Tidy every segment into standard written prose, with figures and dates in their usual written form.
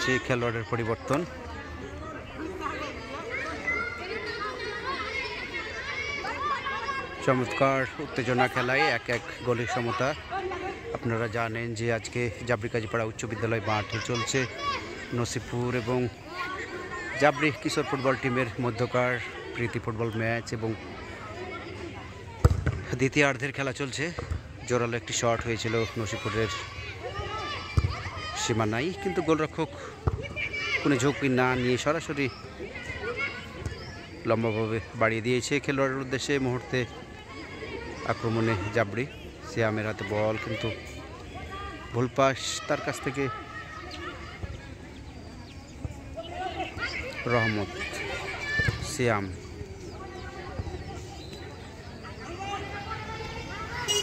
চলছে খেলোয়াড়ের পরিবর্তন। চমৎকার উত্তেজনা খেলায় 1-1 গোলের সমতা। আপনারা জানেন যে আজকে জাবরি কাজীপাড়া উচ্চ বিদ্যালয় মাঠে চলছে নসিপুর এবং জাবরি কিশোর ফুটবল টিমের মধ্যকার প্রীতি ফুটবল ম্যাচ এবং দ্বিতীয়ার্ধের খেলা চলছে। জোরালো একটি শট হয়েছিল নসিপুরের সীমানায়, কিন্তু গোলরক্ষক কোনো ঝুঁকি না নিয়ে সরাসরি লম্বাভাবে বাড়িয়ে দিয়েছে খেলোয়াড়ের উদ্দেশ্যে। মুহূর্তে আক্রমণে জাবরি, সিয়ামের হাতে বল, কিন্তু ভুল পাস তার কাছ থেকে রহমত। সিয়াম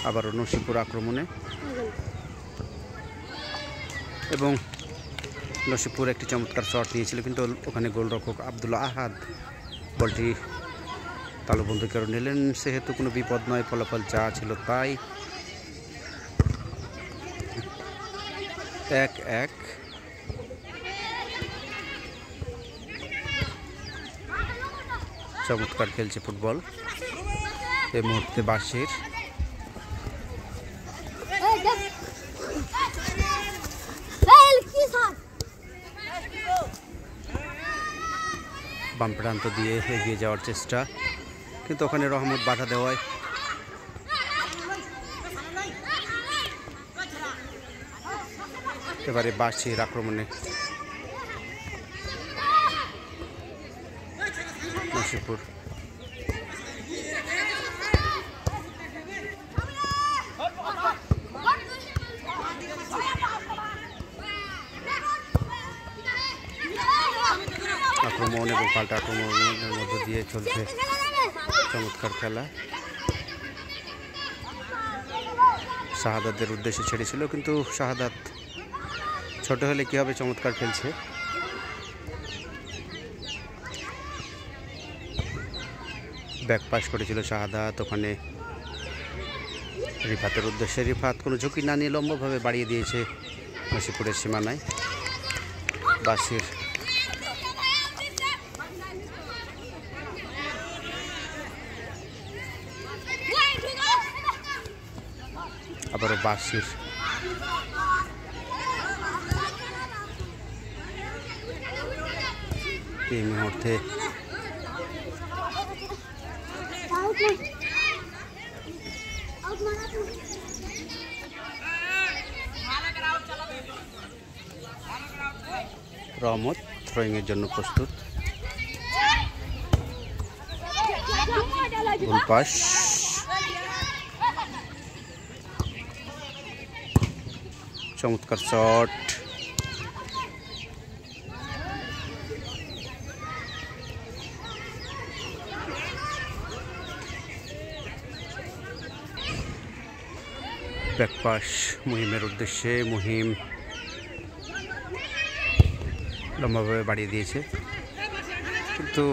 আবারও নসিপুর আক্রমণে এবং নসিপুর একটি চমৎকার শট নিয়েছিল, কিন্তু ওখানে গোলরক্ষক আব্দুল আহাদ বলটি তালুবন্ধ করে নিলেন। সেহেতু কোনো বিপদ নয়, ফলাফল যা ছিল তাই। 1-1। চমৎকার খেলছে ফুটবল এই মুহূর্তে বাঁশির। বাম প্রান্ত দিয়ে এগিয়ে যাওয়ার চেষ্টা, কিন্তু ওখানে রহমত বাধা দেওয়ায় এবারে বাঁশির আক্রমণে নসিপুর। আক্রমণ এবং পাল্টা আক্রমণের মধ্য দিয়ে চলছে চমৎকার খেলা। শাহাদাতের উদ্দেশ্যে ছেড়েছিল, কিন্তু শাহাদাত ছোট হলে কি হবে, চমৎকার খেলছে। ব্যাক পাস করেছিল শাহাদাত ওখানে রিফাতের উদ্দেশ্যে। রিফাত কোনো ঝুঁকি না নিয়ে লম্বভাবে বাড়িয়ে দিয়েছে নসিপুরের সীমানায়। বাঁশির আবারও বাঁশির এই মুহূর্তে রহমত থ্রোয়িং এর জন্য প্রস্তুত। গোল পাস, চমৎকার শট, ব্যাক পাস মুহিমের উদ্দেশ্যে। মুহিম লম্বাভাবে বাড়িয়ে দিয়েছে, কিন্তু